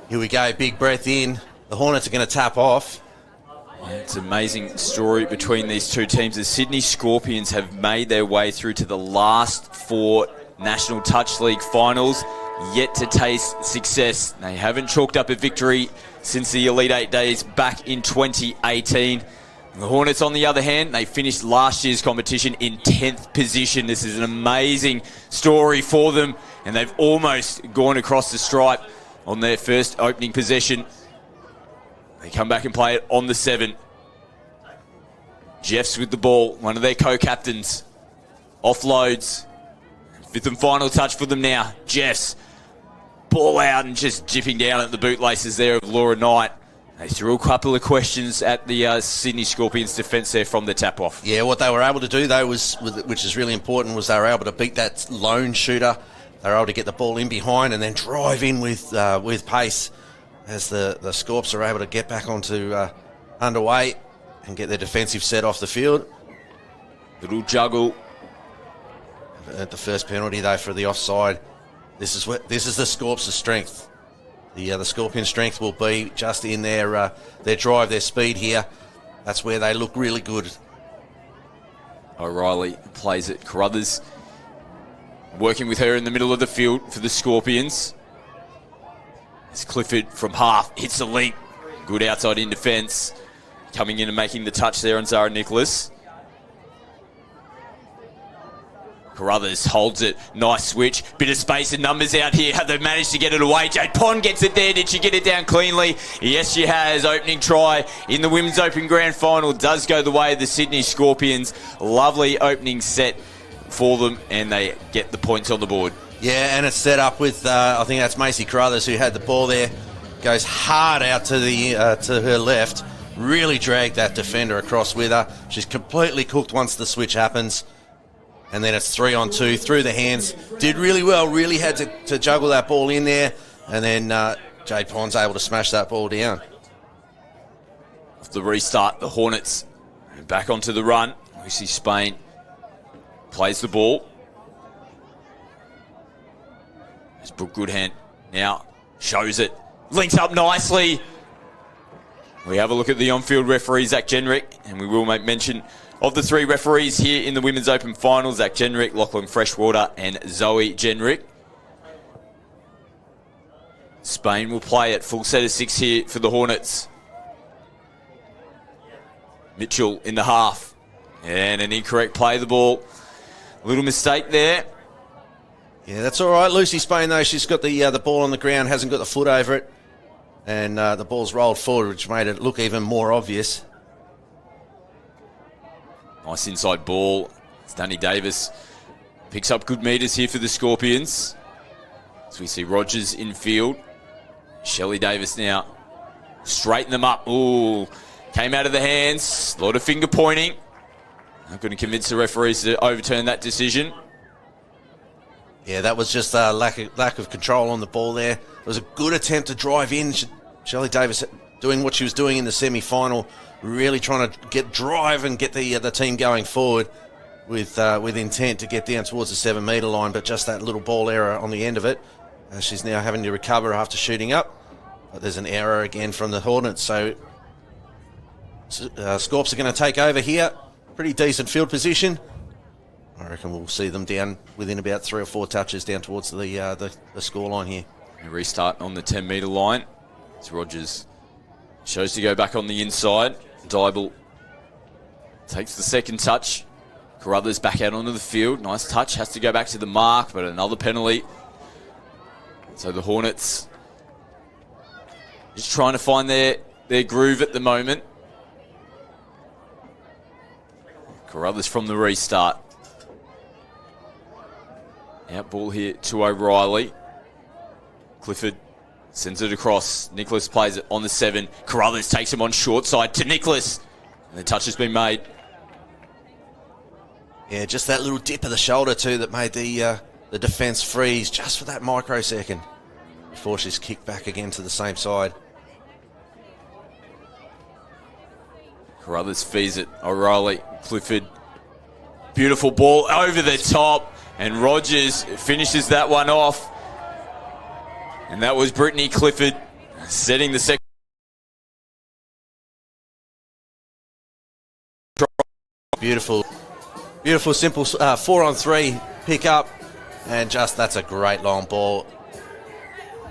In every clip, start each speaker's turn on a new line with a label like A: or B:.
A: Here we go, big breath in. The Hornets are going to tap off.
B: It's an amazing story between these two teams. The Sydney Scorpions have made their way through to the last 4 National Touch League finals, yet to taste success. They haven't chalked up a victory since the Elite 8 days back in 2018. The Hornets, on the other hand, they finished last year's competition in 10th position. This is an amazing story for them, and they've almost gone across the stripe on their first opening possession. They come back and play it on the 7. Jeffs with the ball, one of their co-captains. Offloads. 5th and final touch for them now. Jeffs. Ball out and just dipping down at the bootlaces there of Laura Knight. They threw a couple of questions at the Sydney Scorpions defence there from the tap-off.
A: Yeah, what they were able to do, though, was, which is really important, was they were able to beat that lone shooter. They were able to get the ball in behind and then drive in with pace as the Scorps are able to get back onto underway and get their defensive set off the field.
B: Little juggle.
A: At the first penalty, though, for the offside. This is the Scorps' strength. The Scorpion strength will be just in their drive, their speed here. That's where they look really good.
B: O'Reilly plays it. Carruthers working with her in the middle of the field for the Scorpions. As Clifford from half hits the link. Good outside in defence. Coming in and making the touch there on Zara Nicholas. Carruthers holds it. Nice switch. Bit of space and numbers out here. Have they managed to get it away? Jade Pond gets it there. Did she get it down cleanly? Yes, she has. Opening try in the Women's Open Grand Final does go the way of the Sydney Scorpions. Lovely opening set for them, and they get the points on the board.
A: Yeah, and it's set up with, I think that's Macy Carruthers who had the ball there. Goes hard out to her left. Really dragged that defender across with her. She's completely cooked once the switch happens. And then it's 3-on-2 through the hands. Did really well, really had to juggle that ball in there. And then Jade Pond's able to smash that ball down.
B: Off the restart, the Hornets back onto the run. We see Spain plays the ball. There's Brooke Goodhand now shows it. Links up nicely. We have a look at the on-field referee, Zach Jenrick, and we will make mention of the 3 referees here in the Women's Open Final: Zach Jenrick, Lachlan Freshwater, and Zoe Jenrick. Spain will play at full set of 6 here for the Hornets. Mitchell in the half. And an incorrect play of the ball. A little mistake there.
A: Yeah, that's all right. Lucy Spain, though, she's got the ball on the ground, hasn't got the foot over it. And the ball's rolled forward, which made it look even more obvious.
B: Nice inside ball. Stanley Davis picks up good metres here for the Scorpions. As we see Rogers in field. Shelley Davis now. Straighten them up. Ooh, came out of the hands. A lot of finger pointing. Not going to convince the referees to overturn that decision.
A: Yeah, that was just a lack of control on the ball there. It was a good attempt to drive in. Shelley Davis doing what she was doing in the semi-final, really trying to drive and get the team going forward with intent to get down towards the 7 metre line, but just that little ball error on the end of it. She's now having to recover after shooting up, but there's an error again from the Hornets, so Scorps are going to take over here. Pretty decent field position. I reckon we'll see them down within about 3 or 4 touches down towards the score line here.
B: A restart on the 10 metre line. As Rogers shows to go back on the inside. Dybel takes the second touch. Carruthers back out onto the field. Nice touch. Has to go back to the mark, but another penalty. So the Hornets just trying to find their groove at the moment. Carruthers from the restart. Out ball here to O'Reilly. Clifford sends it across. Nicholas plays it on the 7. Carruthers takes him on short side to Nicholas. And the touch has been made.
A: Yeah, just that little dip of the shoulder too that made the defence freeze just for that microsecond before she's kicked back again to the same side.
B: Carruthers feeds it. O'Reilly, Clifford. Beautiful ball over the top. And Rogers finishes that one off. And that was Brittany Clifford. setting the second.
A: Beautiful, simple 4-on-3 pick up, and that's a great long ball.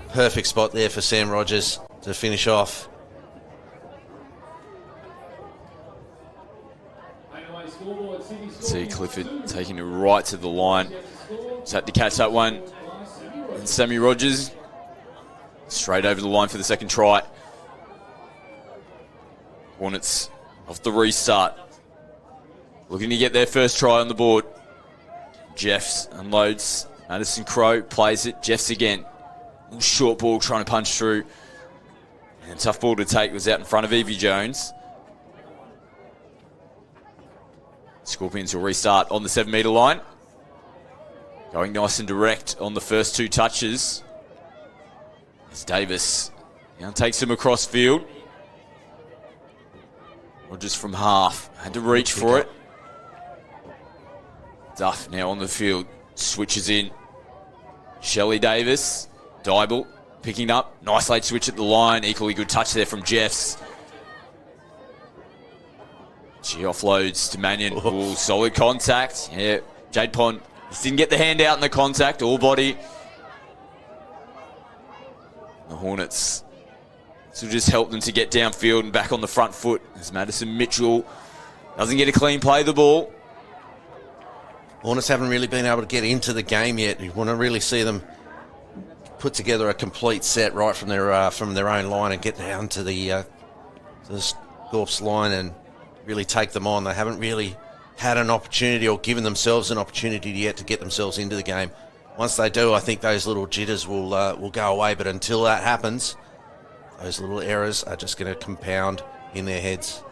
A: Perfect spot there for Sam Rogers to finish off.
B: See Clifford taking it right to the line. Just had to catch that one. And Sammy Rogers straight over the line for the second try. Hornets off the restart. Looking to get their first try on the board. Jeffs unloads. Madison Crowe plays it. Jeffs again. Little short ball trying to punch through. And tough ball to take was out in front of Evie Jones. Scorpions will restart on the 7-metre line. Going nice and direct on the first two touches. As Davis now takes him across field. Rogers from half. Had to reach for it. Duff now on the field. Switches in. Shelley Davis. Dybel picking up. Nice late switch at the line. Equally good touch there from Jeffs. She offloads to Mannion. Ooh, solid contact. Yeah, Jade Pond just didn't get the hand out in the contact. All body. The Hornets. This will just help them to get downfield and back on the front foot as Madison Mitchell doesn't get a clean play of the ball.
A: Hornets haven't really been able to get into the game yet. You want to really see them put together a complete set right from their own line and get down to the Scorps line and really take them on. They haven't really had an opportunity or given themselves an opportunity yet to get themselves into the game. Once they do, I think those little jitters will go away. But until that happens, those little errors are just going to compound in their heads.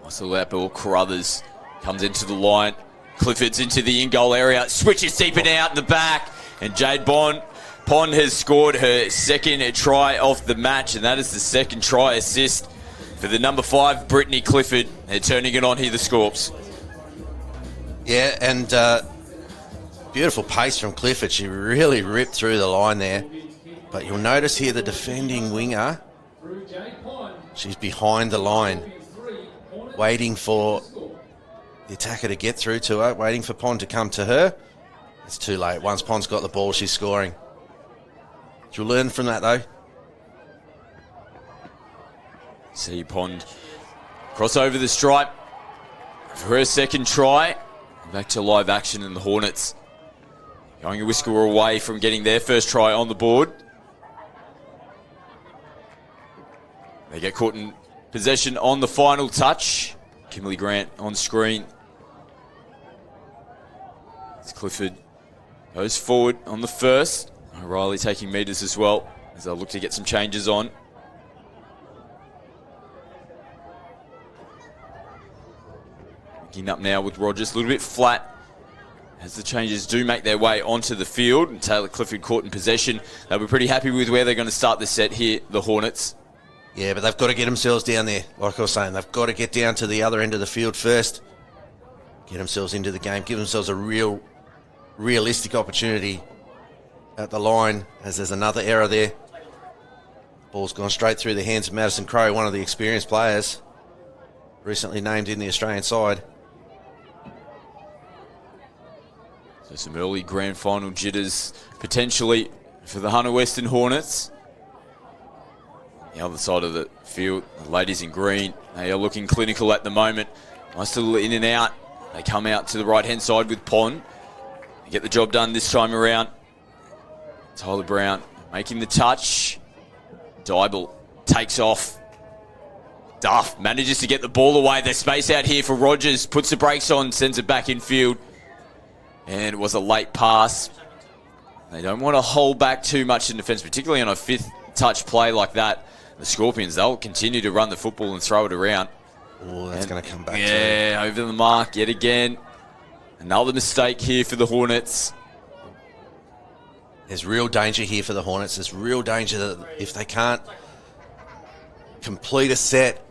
B: Nice little that ball. Carruthers comes into the line. Clifford's into the in-goal area. Switches deep and out in the back. And Jade Pond has scored her second try off the match. And that is the second try assist for the number 5, Brittany Clifford. They're turning it on here, the Scorps.
A: Yeah, and beautiful pace from Clifford. She really ripped through the line there. But you'll notice here the defending winger, she's behind the line, waiting for the attacker to get through to her, waiting for Pond to come to her. It's too late. Once Pond's got the ball, she's scoring. She'll learn from that, though.
B: See Pond cross over the stripe for her second try. Back to live action, and the Hornets going a whisker away from getting their first try on the board. They get caught in possession on the final touch. Kimberly Grant on screen. As Clifford goes forward on the first. O'Reilly taking meters as well as they'll look to get some changes on. Picking up now with Rogers, a little bit flat as the changes do make their way onto the field. And Taylor Clifford caught in possession. They'll be pretty happy with where they're going to start the set here, the Hornets.
A: Yeah, but they've got to get themselves down there. Like I was saying, they've got to get down to the other end of the field first. Get themselves into the game. Give themselves a realistic opportunity at the line, as there's another error there. Ball's gone straight through the hands of Madison Crowe, one of the experienced players, recently named in the Australian side.
B: So some early grand final jitters potentially for the Hunter Western Hornets. The other side of the field, the ladies in green, they are looking clinical at the moment. Nice little in and out. They come out to the right-hand side with Pond. They get the job done this time around. Tyler Brown making the touch. Dybel takes off. Duff manages to get the ball away. There's space out here for Rogers. Puts the brakes on, sends it back infield. And it was a late pass. They don't want to hold back too much in defence, particularly on a fifth touch play like that. The Scorpions, they'll continue to run the football and throw it around.
A: Oh, that's going to come back.
B: Yeah, over the mark yet again. Another mistake here for the Hornets.
A: There's real danger here for the Hornets. There's real danger that if they can't complete a set,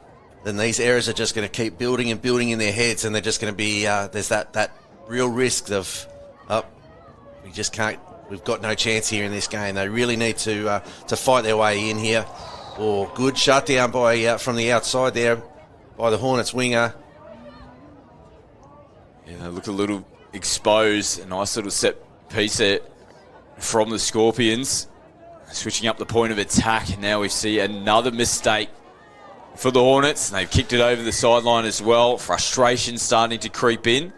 A: then these errors are just going to keep building and building in their heads, and they're just going to be, there's that real risk of, we just can't, we've got no chance here in this game. They really need to fight their way in here. Oh, good shutdown by from the outside there by the Hornets winger.
B: Yeah, they look a little exposed. A nice little set piece there from the Scorpions. Switching up the point of attack. And now we see another mistake for the Hornets. They've kicked it over the sideline as well. Frustration starting to creep in.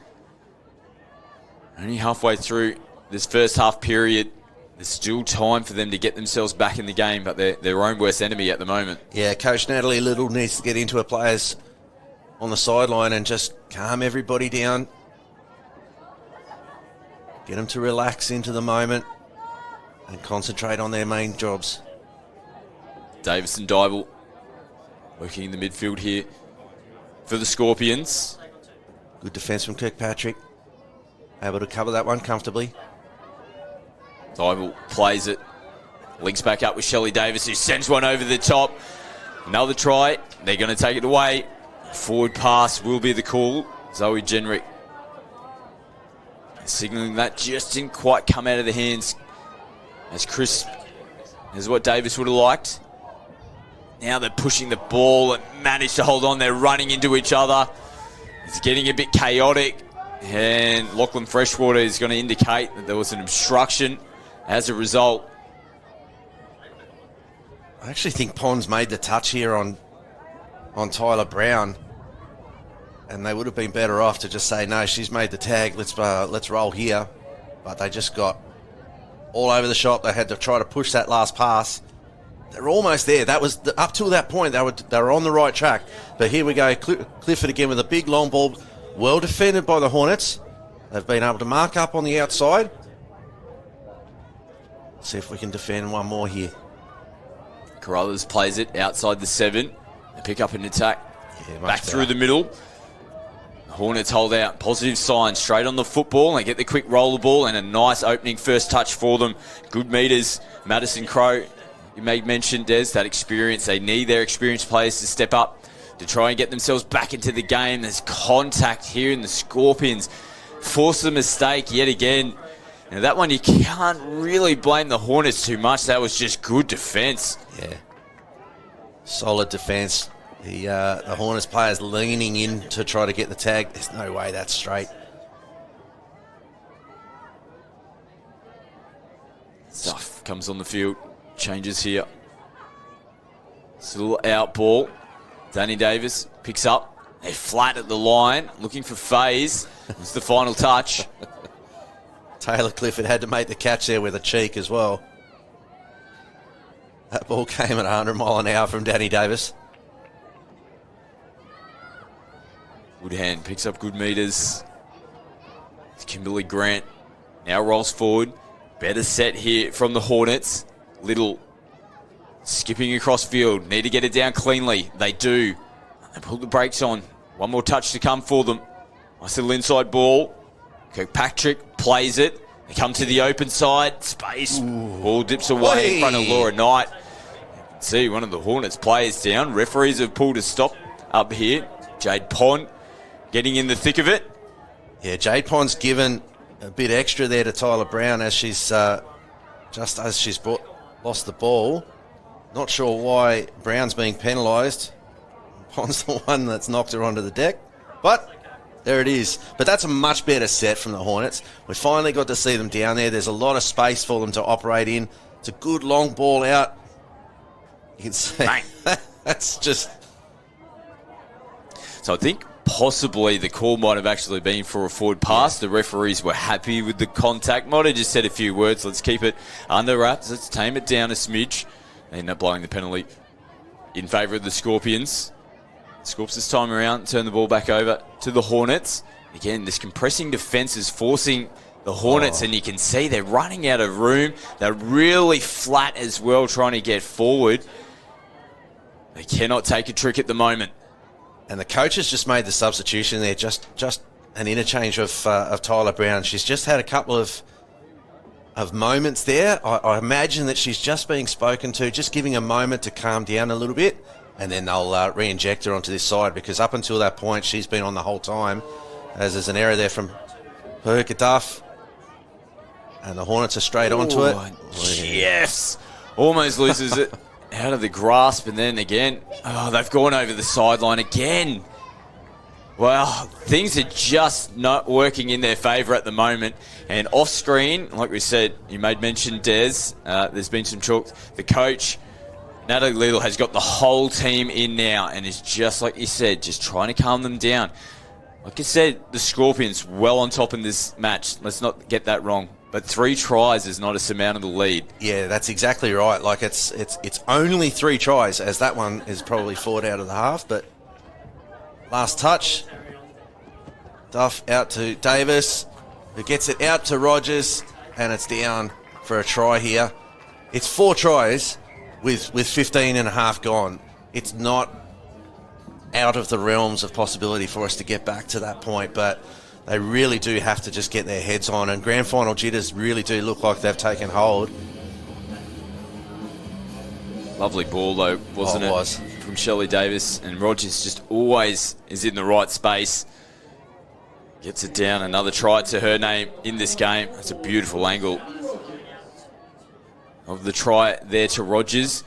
B: Only halfway through this first half period. There's still time for them to get themselves back in the game, but they're their own worst enemy at the moment.
A: Yeah, Coach Natalie Little needs to get into her players on the sideline and just calm everybody down. Get them to relax into the moment and concentrate on their main jobs.
B: Davis and Dybel working in the midfield here for the Scorpions.
A: Good defence from Kirkpatrick. Able to cover that one comfortably.
B: Dybel plays it. Links back up with Shelley Davis, who sends one over the top. Another try. They're going to take it away. Forward pass will be the call. Zoe Genrick signalling that just didn't quite come out of the hands as crisp as what Davis would have liked. Now they're pushing the ball and manage to hold on. They're running into each other. It's getting a bit chaotic. And Lachlan Freshwater is going to indicate that there was an obstruction as a result.
A: I actually think Pons made the touch here on Tyler Brown, and they would have been better off to just say, no, she's made the tag, let's roll here. But they just got all over the shop. They had to try to push that last pass. They're almost there. That was up till that point. They were on the right track. But here we go. Clifford again with a big long ball. Well defended by the Hornets. They've been able to mark up on the outside. See if we can defend one more here.
B: Carruthers plays it outside the 7. They pick up an attack.
A: Yeah,
B: back through the middle. The Hornets hold out. Positive sign straight on the football. They get the quick roller ball and a nice opening first touch for them. Good meters. Madison Crowe, you made mention, Des, that experience. They need their experienced players to step up to try and get themselves back into the game. There's contact here in the Scorpions. Force the mistake yet again. Now that one you can't really blame the Hornets too much. That was just good defence.
A: Yeah. Solid defence. The Hornets players leaning in to try to get the tag. There's no way that's straight.
B: Stuff comes on the field. Changes here. Still out ball. Danny Davis picks up. They're flat at the line. Looking for Faze. It's the final touch.
A: Taylor Clifford had to make the catch there with a cheek as well. That ball came at 100 mile an hour from Danny Davis.
B: Good hand, picks up good meters. It's Kimberly Grant now rolls forward. Better set here from the Hornets. Little skipping across field. Need to get it down cleanly. They do. They pull the brakes on. One more touch to come for them. Nice little inside ball. Kirkpatrick plays it. They come to the open side. Space. Ooh. Ball dips away in front of Laura Knight. You can see one of the Hornets players down. Referees have pulled a stop up here. Jade Pond getting in the thick of it.
A: Yeah, Jade Pond's given a bit extra there to Tyler Brown as she's just as she's lost the ball. Not sure why Brown's being penalised. Pond's the one that's knocked her onto the deck. But there it is. But that's a much better set from the Hornets. We finally got to see them down there. There's a lot of space for them to operate in. It's a good long ball out. You can see that's just...
B: So I think possibly the call might have actually been for a forward pass. Yeah. The referees were happy with the contact. Might have just said a few words. Let's keep it under wraps. Let's tame it down a smidge. They end up blowing the penalty in favour of the Scorpions. Scorps this time around, turn the ball back over to the Hornets. Again, this compressing defence is forcing the Hornets, and you can see they're running out of room. They're really flat as well, trying to get forward. They cannot take a trick at the moment.
A: And the coach has just made the substitution there, just an interchange of Tyler Brown. She's just had a couple of moments there. I imagine that she's just being spoken to, just giving a moment to calm down a little bit. And then they'll re-inject her onto this side, because up until that point, she's been on the whole time. As there's an error there from Perka Duff. And the Hornets are straight onto it.
B: Yes! Almost loses it. out of the grasp, and then again, they've gone over the sideline again. Well, things are just not working in their favour at the moment. And off screen, like we said, you made mention, Des, there's been some talk. The coach, Natalie Lidl, has got the whole team in now and is just like you said, just trying to calm them down. Like I said, the Scorpions well on top in this match. Let's not get that wrong. But 3 tries is not a surmountable lead.
A: Yeah, that's exactly right. Like it's only 3 tries, as that one is probably 4 out of the half. But last touch, Duff out to Davis, who gets it out to Rogers, and it's down for a try here. It's 4 tries with 15 and a half gone. It's not out of the realms of possibility for us to get back to that point, but they really do have to just get their heads on, and grand final jitters really do look like they've taken hold.
B: Lovely ball, though, wasn't it?
A: Was.
B: From Shelley Davis, and Rogers just always is in the right space. Gets it down. Another try to her name in this game. That's a beautiful angle of the try there to Rogers.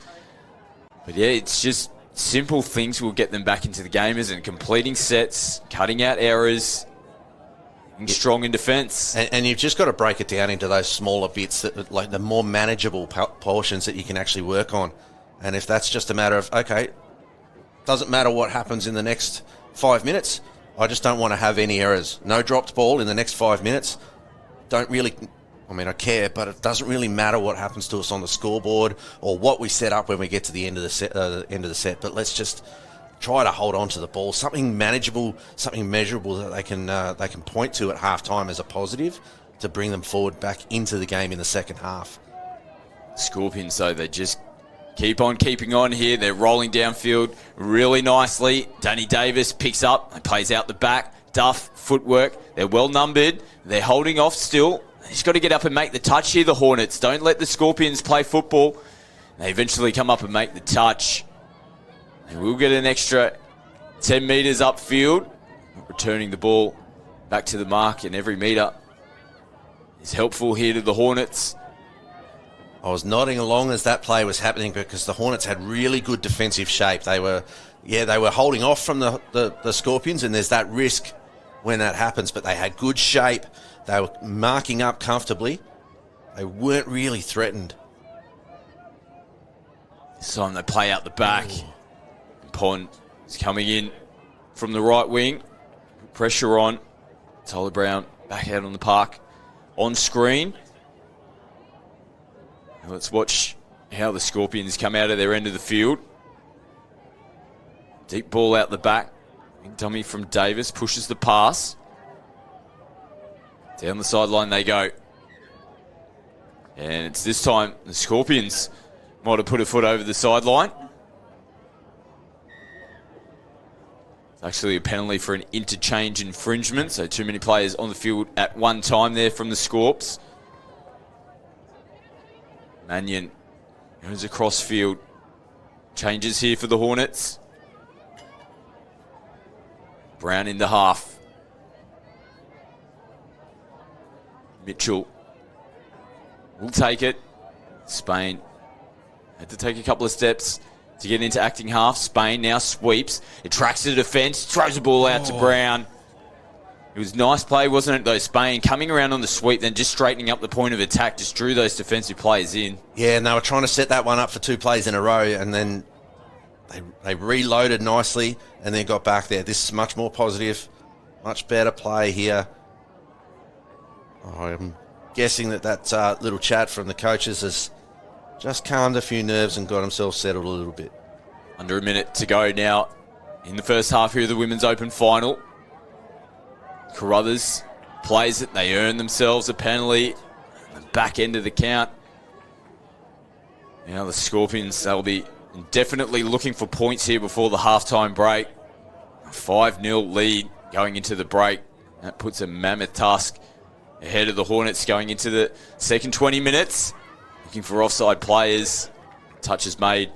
B: But yeah, it's just simple things will get them back into the game, and completing sets, cutting out errors, being strong in defence.
A: And you've just got to break it down into those smaller bits, that like the more manageable portions that you can actually work on. And if that's just a matter of, okay, doesn't matter what happens in the next 5 minutes, I just don't want to have any errors. No dropped ball in the next 5 minutes. Don't really, I mean, I care, but it doesn't really matter what happens to us on the scoreboard or what we set up when we get to the end of the set. But let's just try to hold on to the ball. Something manageable, something measurable that they can point to at halftime as a positive to bring them forward back into the game in the second half.
B: Scorpions, though, they just keep on keeping on here. They're rolling downfield really nicely. Danny Davis picks up and plays out the back. Duff, footwork. They're well numbered. They're holding off still. He's got to get up and make the touch here, the Hornets. Don't let the Scorpions play football. They eventually come up and make the touch. And we'll get an extra 10 metres upfield. Returning the ball back to the mark, and every metre is helpful here to the Hornets.
A: I was nodding along as that play was happening because the Hornets had really good defensive shape. They were holding off from the Scorpions, and there's that risk when that happens, but they had good shape. They were marking up comfortably. They weren't really threatened.
B: This time they play out the back. Pond is coming in from the right wing. Pressure on. Tyler Brown back out on the park. On screen. Let's watch how the Scorpions come out of their end of the field. Deep ball out the back. Dummy from Davis pushes the pass. Down the sideline they go. And it's this time the Scorpions might have put a foot over the sideline. It's actually a penalty for an interchange infringement. So too many players on the field at one time there from the Scorps. Mannion goes across field. Changes here for the Hornets. Brown in the half. Mitchell will take it. Spain had to take a couple of steps to get into acting half. Spain now sweeps. It tracks the defence. Throws the ball out to Brown. It was nice play, wasn't it, though? Spain coming around on the sweep, then just straightening up the point of attack, just drew those defensive players in.
A: Yeah, and they were trying to set that one up for 2 plays in a row, and then they reloaded nicely and then got back there. This is much more positive, much better play here. I'm guessing that little chat from the coaches has just calmed a few nerves and got himself settled a little bit.
B: Under a minute to go now in the first half here of the Women's Open Final. Carruthers plays it. They earn themselves a penalty. The back end of the count. Now the Scorpions, they'll be definitely looking for points here before the halftime break. A 5-0 lead going into the break. That puts a mammoth task ahead of the Hornets going into the second 20 minutes. Looking for offside players. Touch is made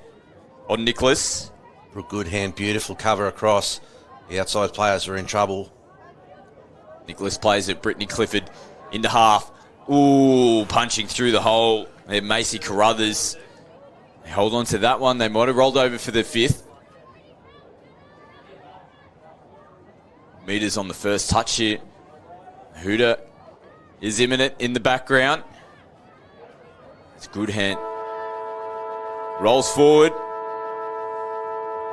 B: on Nicholas.
A: For a good hand, beautiful cover across. The outside players are in trouble.
B: Nicholas plays it. Brittany Clifford into half. Ooh, punching through the hole. There, Macy Carruthers. They hold on to that one. They might have rolled over for the 5th. Meters on the first touch here. Huda is imminent in the background. It's a good hand. Rolls forward.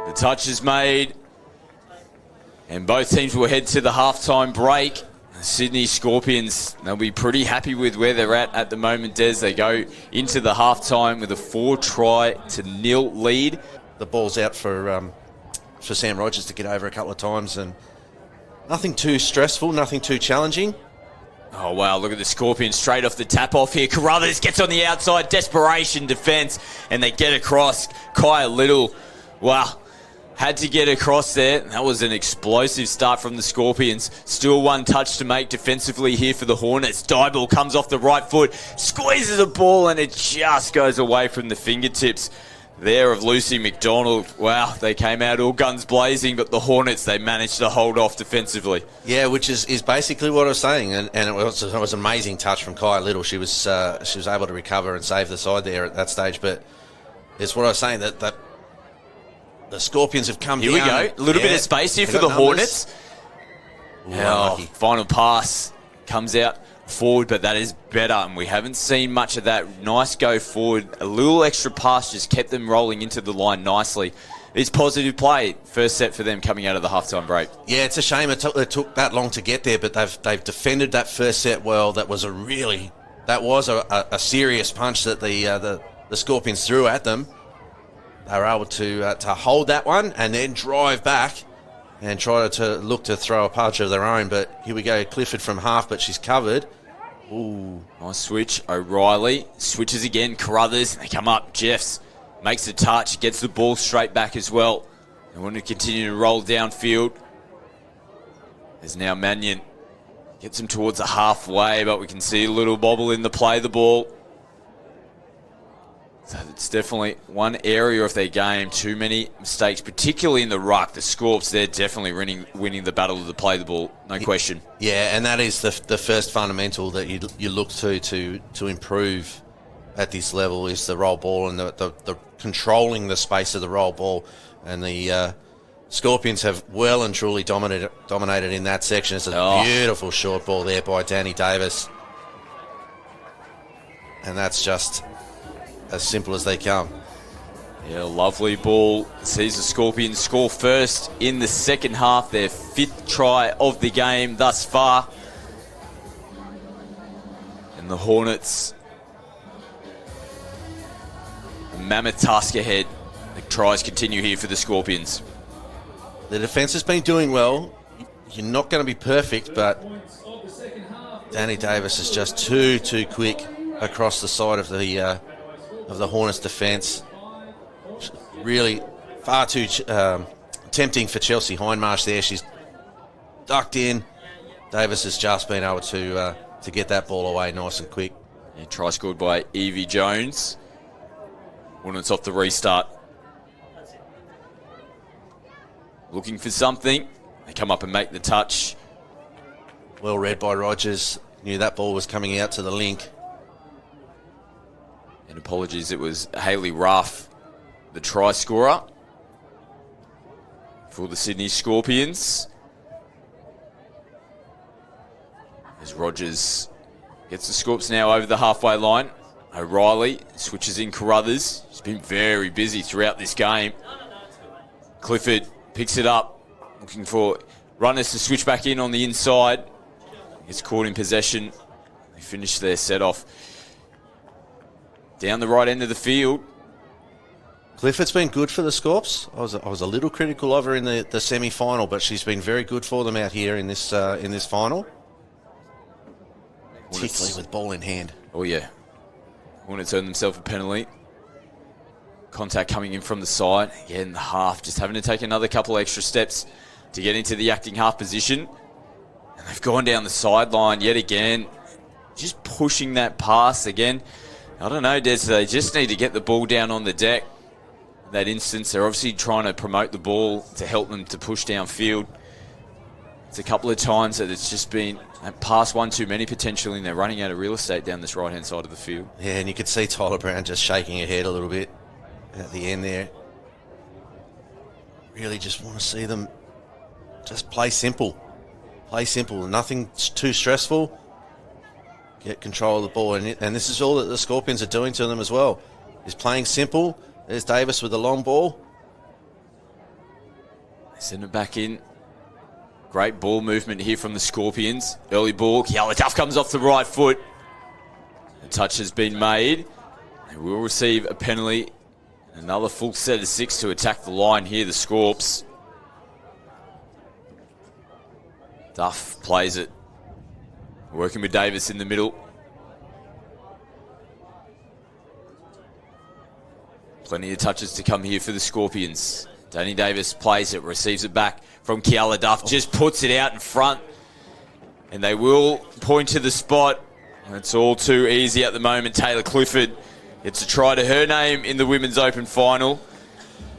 B: The touch is made. And both teams will head to the halftime break. The Sydney Scorpions, they'll be pretty happy with where they're at the moment, Des. They go into the halftime with a 4-0 lead.
A: The ball's out for Sam Rogers to get over a couple of times, and nothing too stressful, nothing too challenging.
B: Oh, wow, look at the Scorpions straight off the tap-off here. Carruthers gets on the outside, desperation defence, and they get across. Kaya Little, wow, had to get across there. That was an explosive start from the Scorpions. Still one touch to make defensively here for the Hornets. Dyball comes off the right foot, squeezes a ball, and it just goes away from the fingertips there of Lucy McDonald. Wow, they came out all guns blazing, but the Hornets, they managed to hold off defensively.
A: Yeah, which is basically what I was saying, and it was an amazing touch from Kaya Little. She was able to recover and save the side there at that stage, but it's what I was saying, that the Scorpions have come
B: here
A: down.
B: Here we go, a little bit of space here for the Hornets. Final pass comes out forward, but that is better, and we haven't seen much of that. Nice go forward, a little extra pass just kept them rolling into the line nicely. It's positive play, first set for them coming out of the halftime break. Yeah, it's a shame it took that long to get there, but they've defended that first set well. That was a serious punch that the Scorpions threw at them. They were able to hold that one and then drive back and try to look to throw a punch of their own. But here we go, Clifford from half, but she's covered. Ooh. Nice switch. O'Reilly switches again. Carruthers, they come up. Jeffs makes the touch, gets the ball straight back as well. They want to continue to roll downfield. There's now Mannion. Gets him towards the halfway, but we can see a little bobble in the play the ball. So it's definitely one area of their game. Too many mistakes, particularly in the ruck. The Scorps, they're definitely winning the battle of the play the ball, no question. Yeah, and that is the first fundamental that you look to improve at this level is the roll ball and the controlling the space of the roll ball. And the Scorpions have well and truly dominated in that section. It's a beautiful short ball there by Danny Davis. And that's just as simple as they come. Yeah, lovely ball. Sees the Scorpions score first in the second half, their 5th try of the game thus far. And the Hornets, a mammoth task ahead. The tries continue here for the Scorpions. The defence has been doing well. You're not going to be perfect, but Danny Davis is just too quick across the side of the Hornets defence. Really far too tempting for Chelsea Hindmarsh there. She's ducked in. Davis has just been able to get that ball away nice and quick. And try scored by Evie Jones. Hornets off the restart. Looking for something. They come up and make the touch. Well read by Rogers. Knew that ball was coming out to the link. And apologies, it was Hayley Ruff, the try scorer for the Sydney Scorpions. As Rogers gets the Scorps now over the halfway line. O'Reilly switches in Carruthers. He's been very busy throughout this game. Clifford picks it up, looking for runners to switch back in on the inside. Gets caught in possession. They finish their set off down the right end of the field. Clifford's been good for the Scorps. I was a little critical of her in the semi-final, but she's been very good for them out here in this final. Particularly with ball in hand. Oh, yeah. Hornets earn themselves a penalty. Contact coming in from the side. Yeah, in the half. Just having to take another couple extra steps to get into the acting half position. And they've gone down the sideline yet again. Just pushing that pass again. I don't know, Des. They just need to get the ball down on the deck. In that instance, they're obviously trying to promote the ball to help them to push downfield. It's a couple of times that it's just been pass one too many potentially, and they're running out of real estate down this right-hand side of the field. Yeah, and you could see Tyler Brown just shaking her head a little bit.
A: at the end there. Really just want to see them just play simple. Play simple. Nothing too stressful. Get control of the ball. And this is all that the Scorpions are doing to them as well. Is playing simple. There's Davis with the long ball.
B: Send it back in. Great ball movement here from the Scorpions. Early ball. Kiala Duff comes off the right foot. The touch has been made. They will receive a penalty. Another full set of 6 to attack the line here, the Scorps. Duff plays it. Working with Davis in the middle. Plenty of touches to come here for the Scorpions. Danny Davis plays it, receives it back from Kiala Duff, just puts it out in front. And they will point to the spot. It's all too easy at the moment. Taylor Clifford gets a try to her name in the Women's Open final.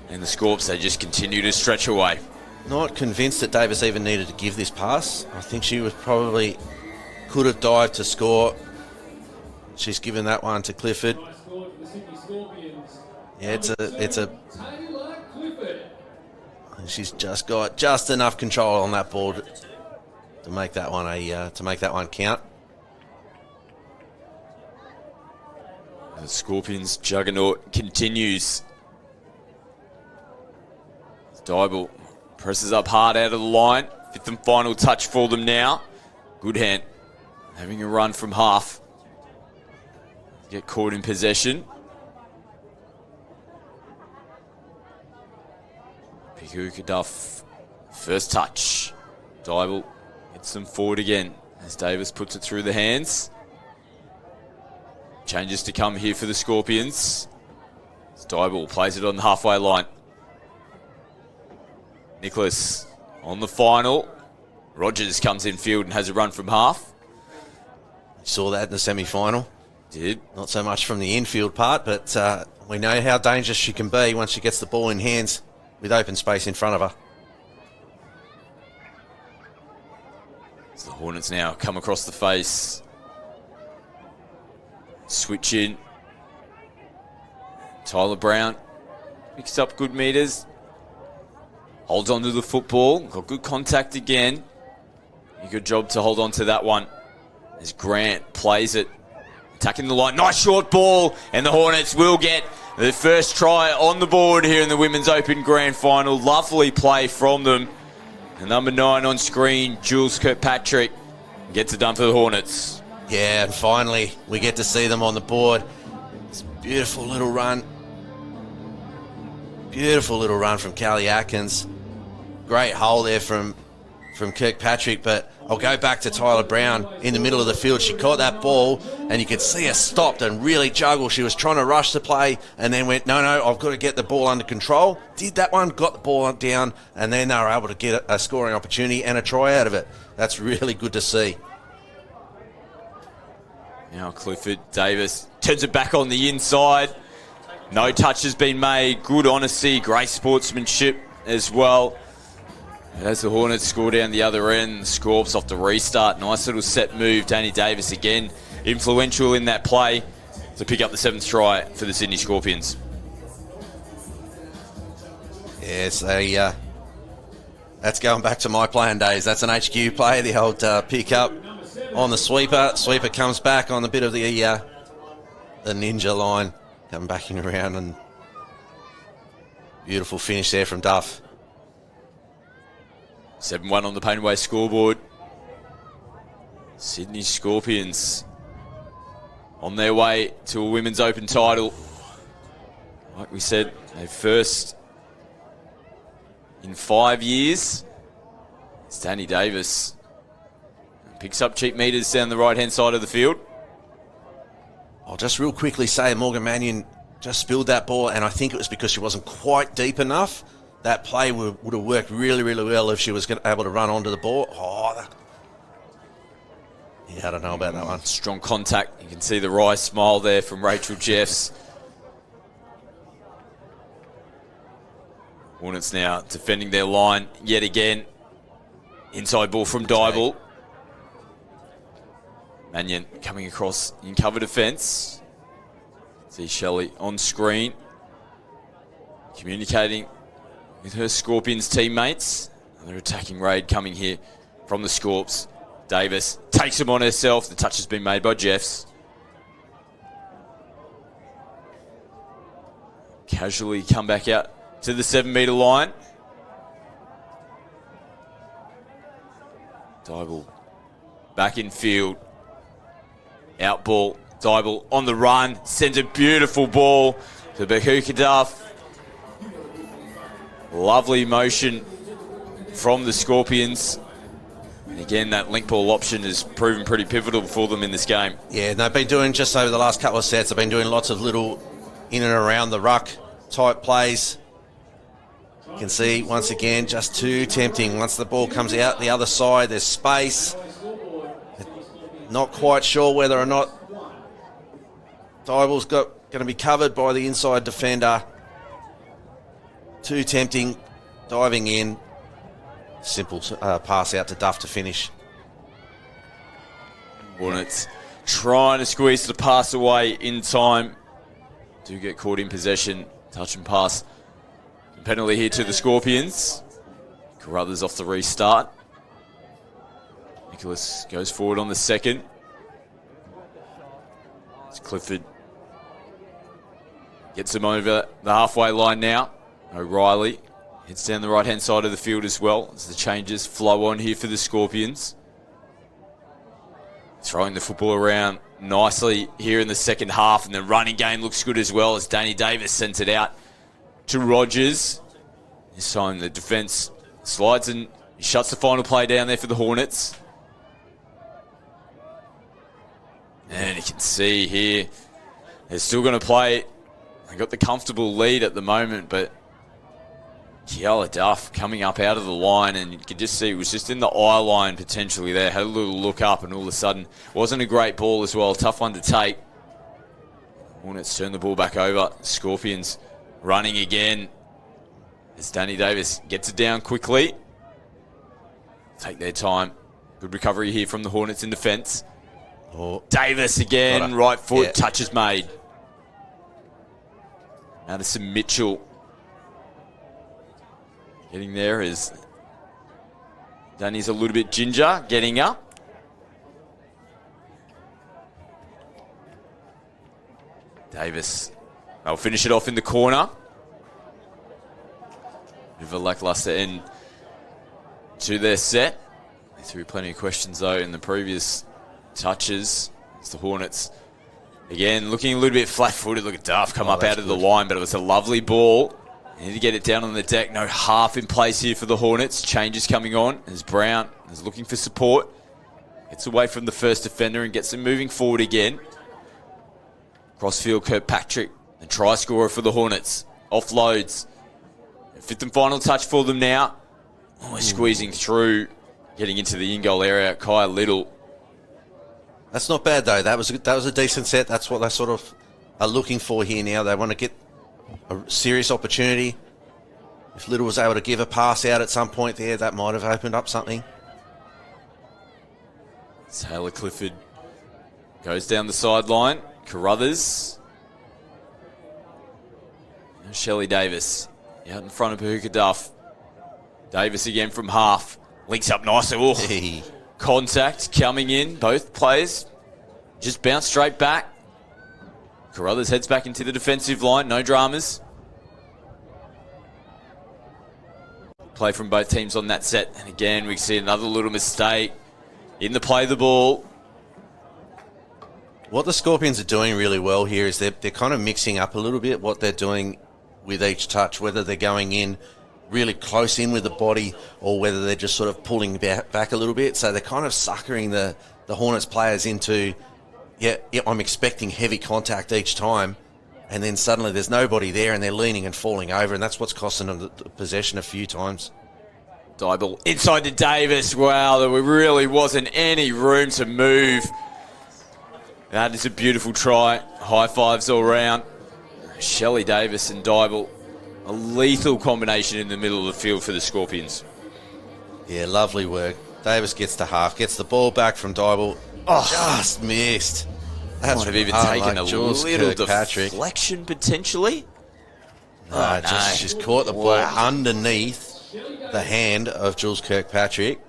B: And the Scorps, they just continue to stretch away.
A: Not convinced that Davis even needed to give this pass. I think she was probably could have dived to score. She's given that one to Clifford. Yeah, it's a. She's just got just enough control on that ball to make that one count.
B: The Scorpions juggernaut continues. Dybel presses up hard out of the line. 5th and final touch for them now. Good hand. Having a run from half. Get caught in possession. Pikuka Duff. First touch. Dybel gets them forward again as Davis puts it through the hands. Changes to come here for the Scorpions. Dybel plays it on the halfway line. Nicholas on the final. Rogers comes in field and has a run from half.
A: Saw that in the semi-final.
B: Did.
A: Not so much from the infield part, but we know how dangerous she can be once she gets the ball in hands with open space in front of her.
B: So the Hornets now come across the face. Switch in. Tyler Brown picks up good meters. Holds on to the football. Got good contact again. A good job to hold on to that one. As Grant plays it. Attacking the line. Nice short ball. And the Hornets will get the first try on the board here in the Women's Open Grand Final. Lovely play from them. And number 9 on screen, Jules Kirkpatrick, gets it done for the Hornets.
A: Yeah, and finally we get to see them on the board. It's a beautiful little run. Beautiful little run from Callie Atkins. Great hole there from Kirkpatrick, but I'll go back to Tyler Brown in the middle of the field. She caught that ball, and you could see her stopped and really juggle. She was trying to rush the play, and then went, no, I've got to get the ball under control. Did that one, got the ball down, and then they were able to get a scoring opportunity and a try out of it. That's really good to see.
B: Now Clifford Davis turns it back on the inside. No touch has been made. Good honesty, great sportsmanship as well. As the Hornets score down the other end, the Scorps off the restart. Nice little set move. Danny Davis again influential in that play to pick up the 7th try for the Sydney Scorpions.
A: Yes, that's going back to my playing days. That's an HQ play, the old pick up on the sweeper. Sweeper comes back on the bit of the ninja line. Coming back in around, and beautiful finish there from Duff.
B: 7-1 on the Painaway scoreboard. Sydney Scorpions on their way to a Women's Open title. Like we said, they first in 5 years. It's Danny Davis. Picks up cheap meters down the right-hand side of the field.
A: I'll just real quickly say Morgan Mannion just spilled that ball, and I think it was because she wasn't quite deep enough. That play would have worked really, really well if she was able to run onto the ball. Yeah, I don't know about that one.
B: Strong contact. You can see the wry smile there from Rachel Jeffs. Hornets now defending their line yet again. Inside ball from Dybel. Mannion coming across in cover defence. See Shelley on screen. communicating with her Scorpions teammates. Another attacking raid coming here from the Scorps. Davis takes him on herself. The touch has been made by Jeffs. Casually come back out to the 7-metre line. Dybel back in field. Out ball. Dybel on the run. Sends a beautiful ball to Bahuka Duff. Lovely motion from the Scorpions. And again, that link ball option has proven pretty pivotal for them in this game.
A: Yeah, and they've been doing, just over the last couple of sets, they've been doing lots of little in and around the ruck type plays. You can see, once again, just too tempting. Once the ball comes out the other side, there's space. Not quite sure whether or not Dybel's going to be covered by the inside defender. Too tempting, diving in. Simple pass out to Duff to finish.
B: Hornets trying to squeeze the pass away in time. Do get caught in possession. Touch and pass. Penalty here to the Scorpions. Carruthers off the restart. Nicholas goes forward on the second. It's Clifford. Gets him over the halfway line now. O'Reilly heads down the right-hand side of the field as well as the changes flow on here for the Scorpions. Throwing the football around nicely here in the second half, and the running game looks good as well as Danny Davis sends it out to Rogers. This time the defence slides and he shuts the final play down there for the Hornets. And you can see here, they're still going to play. They got the comfortable lead at the moment, but Kiala Duff coming up out of the line, and you could just see it was just in the eye line potentially there. Had a little look up, and all of a sudden, wasn't a great ball as well. Tough one to take. Hornets turn the ball back over. Scorpions running again as Danny Davis gets it down quickly. Take their time. Good recovery here from the Hornets in defence.
A: Oh.
B: Davis again, right foot,
A: yeah.
B: touch is made. Madison Mitchell getting there as Danny's a little bit ginger, getting up. Davis, they'll finish it off in the corner. Bit of a lackluster end to their set. They threw plenty of questions though in the previous touches. It's the Hornets again looking a little bit flat-footed. Look at Duff come up out of the line, but it was a lovely ball. They need to get it down on the deck. No half in place here for the Hornets. Changes coming on as Brown is looking for support. Gets away from the first defender and gets them moving forward again. Crossfield Kirkpatrick, the try scorer for the Hornets. Offloads. Fifth and final touch for them now. Oh, squeezing through, getting into the in-goal area. Kai Little.
A: That's not bad though. That was a decent set. That's what they sort of are looking for here now. They want to get a serious opportunity. If Little was able to give a pass out at some point there, that might have opened up something.
B: Taylor Clifford goes down the sideline. Carruthers. And Shelley Davis out in front of Bahuka Duff. Davis again from half. Links up nicely. Oh,
A: Hey.
B: contact coming in. Both players just bounce straight back. Carruthers heads back into the defensive line. No dramas. Play from both teams on that set. And again, we see another little mistake in the play of the ball.
A: What the Scorpions are doing really well here is they're kind of mixing up a little bit what they're doing with each touch, whether they're going in really close in with the body or whether they're just sort of pulling back a little bit. So they're kind of suckering the Hornets players into, yeah, I'm expecting heavy contact each time, and then suddenly there's nobody there and they're leaning and falling over, and that's what's costing them the possession a few times.
B: Dybel inside to Davis. Wow, there really wasn't any room to move. That is a beautiful try. High fives all round. Shelley Davis and Dybel, a lethal combination in the middle of the field for the Scorpions.
A: Yeah, lovely work. Davis gets to half, gets the ball back from Dybel. Oh, just missed.
B: That's might have even taken a little
A: Kirkpatrick.
B: deflection potentially.
A: She's caught the ball underneath the hand of Jules Kirkpatrick.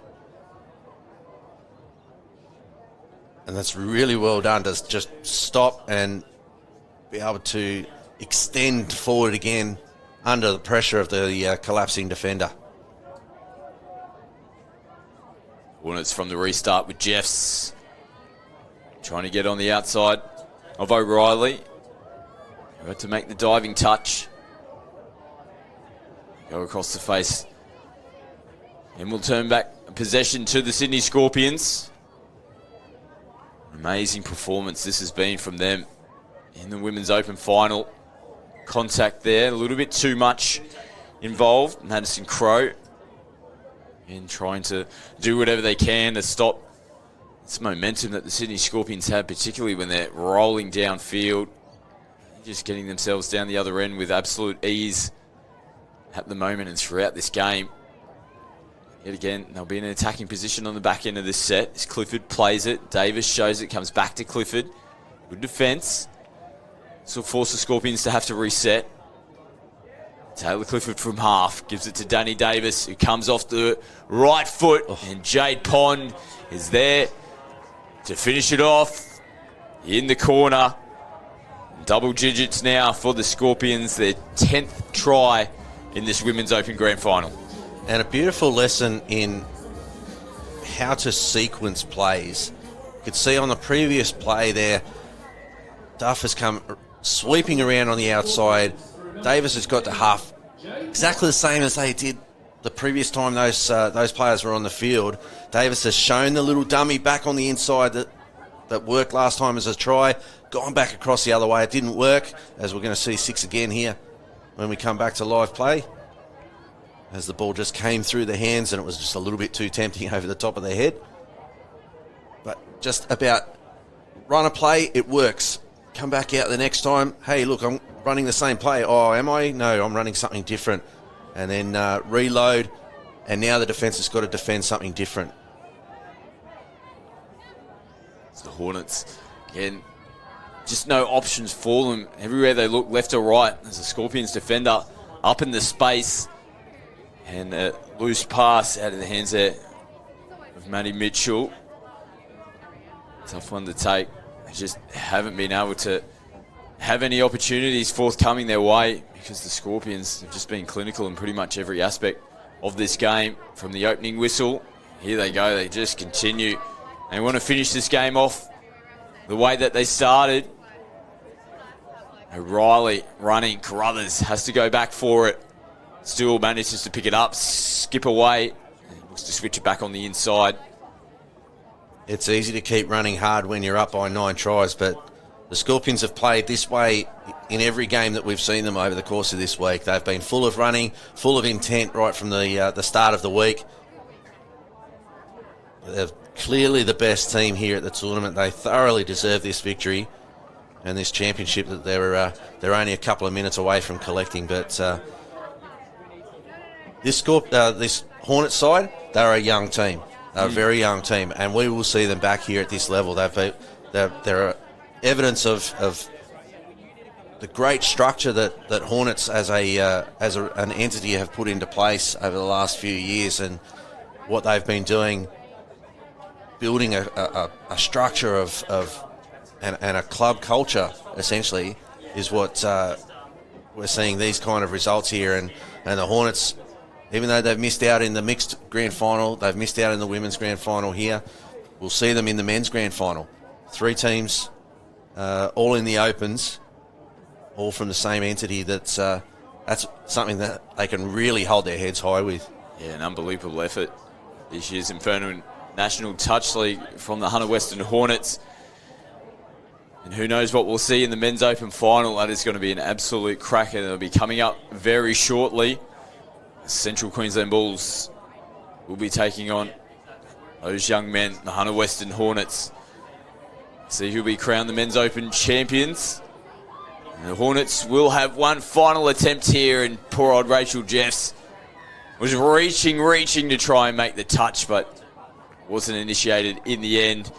A: And that's really well done to just stop and be able to extend forward again under the pressure of the collapsing defender.
B: Hornets from the restart with Jeffs trying to get on the outside of O'Reilly. Got to make the diving touch. Go across the face. And we'll turn back possession to the Sydney Scorpions. Amazing performance this has been from them in the Women's Open final. Contact there, a little bit too much involved. Madison Crowe in trying to do whatever they can to stop this momentum that the Sydney Scorpions have, particularly when they're rolling downfield, just getting themselves down the other end with absolute ease at the moment and throughout this game. Yet again, they'll be in an attacking position on the back end of this set. As Clifford plays it, Davis shows it, comes back to Clifford. Good defence. This will force the Scorpions to have to reset. Taylor Clifford from half gives it to Danny Davis, who comes off the right foot, and Jade Pond is there to finish it off in the corner. Double digits now for the Scorpions, their 10th try in this Women's Open Grand Final.
A: And a beautiful lesson in how to sequence plays. You could see on the previous play there, Duff has come sweeping around on the outside. Davis has got to half, exactly the same as they did the previous time those players were on the field. Davis has shown the little dummy back on the inside that worked last time as a try, gone back across the other way. It didn't work, as we're going to see 6 again here when we come back to live play, as the ball just came through the hands and it was just a little bit too tempting over the top of their head. But just about run a play, it works. Come back out the next time. Hey, look, I'm running the same play. Oh, am I? No, I'm running something different. And then reload, and now the defence has got to defend something different.
B: It's the Hornets. Again, just no options for them. Everywhere they look, left or right, there's a Scorpions defender up in the space. And a loose pass out of the hands there of Maddie Mitchell. Tough one to take. They just haven't been able to have any opportunities forthcoming their way because the Scorpions have just been clinical in pretty much every aspect of this game. From the opening whistle, here they go. They just continue. They want to finish this game off the way that they started. O'Reilly running. Carruthers has to go back for it. Still manages to pick it up, skip away, and looks to switch it back on the inside.
A: It's easy to keep running hard when you're up by 9 tries, but the Scorpions have played this way in every game that we've seen them over the course of this week. They've been full of running, full of intent right from the start of the week. They're clearly the best team here at the tournament. They thoroughly deserve this victory and this championship that they're only a couple of minutes away from collecting. But this Hornets side, they're a young team. They're a very young team, and we will see them back here at this level. They're evidence of the great structure that Hornets as an entity have put into place over the last few years, and what they've been doing, building a structure and a club culture, essentially, is what we're seeing these kind of results here. And the Hornets, even though they've missed out in the mixed grand final, they've missed out in the women's grand final here. We'll see them in the men's grand final. 3 teams, all in the opens, all from the same entity. That's something that they can really hold their heads high with.
B: Yeah, an unbelievable effort this year's Inferno National Touch League from the Hunter Western Hornets. And who knows what we'll see in the men's open final. That is going to be an absolute cracker. They'll be coming up very shortly. Central Queensland Bulls will be taking on those young men, the Hunter Western Hornets. See who'll be crowned the men's open champions. And the Hornets will have one final attempt here, and poor old Rachel Jeffs was reaching to try and make the touch, but wasn't initiated in the end.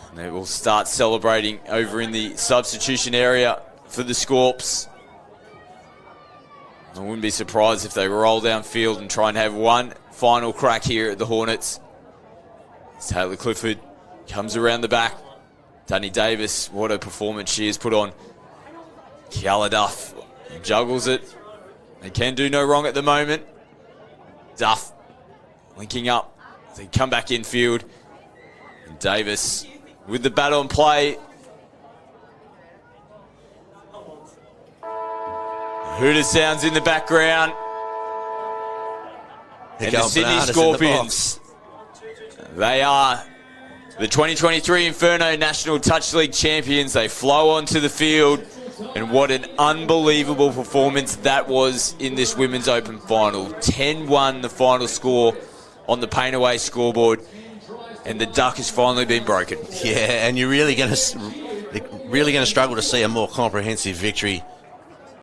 B: And they will start celebrating over in the substitution area for the Scorps. I wouldn't be surprised if they roll downfield and try and have one final crack here at the Hornets. Taylor Clifford comes around the back. Danny Davis, what a performance she has put on. Kiala Duff juggles it. They can do no wrong at the moment. Duff linking up. They come back infield. And Davis with the bat on play. Hooter sounds in the background. And the Sydney Scorpions, they are the 2023 Inferno National Touch League champions. They flow onto the field. And what an unbelievable performance that was in this Women's Open final. 10-1 the final score on the Paint Away scoreboard. And the duck has finally been broken.
A: Yeah, and you're really going to struggle to see a more comprehensive victory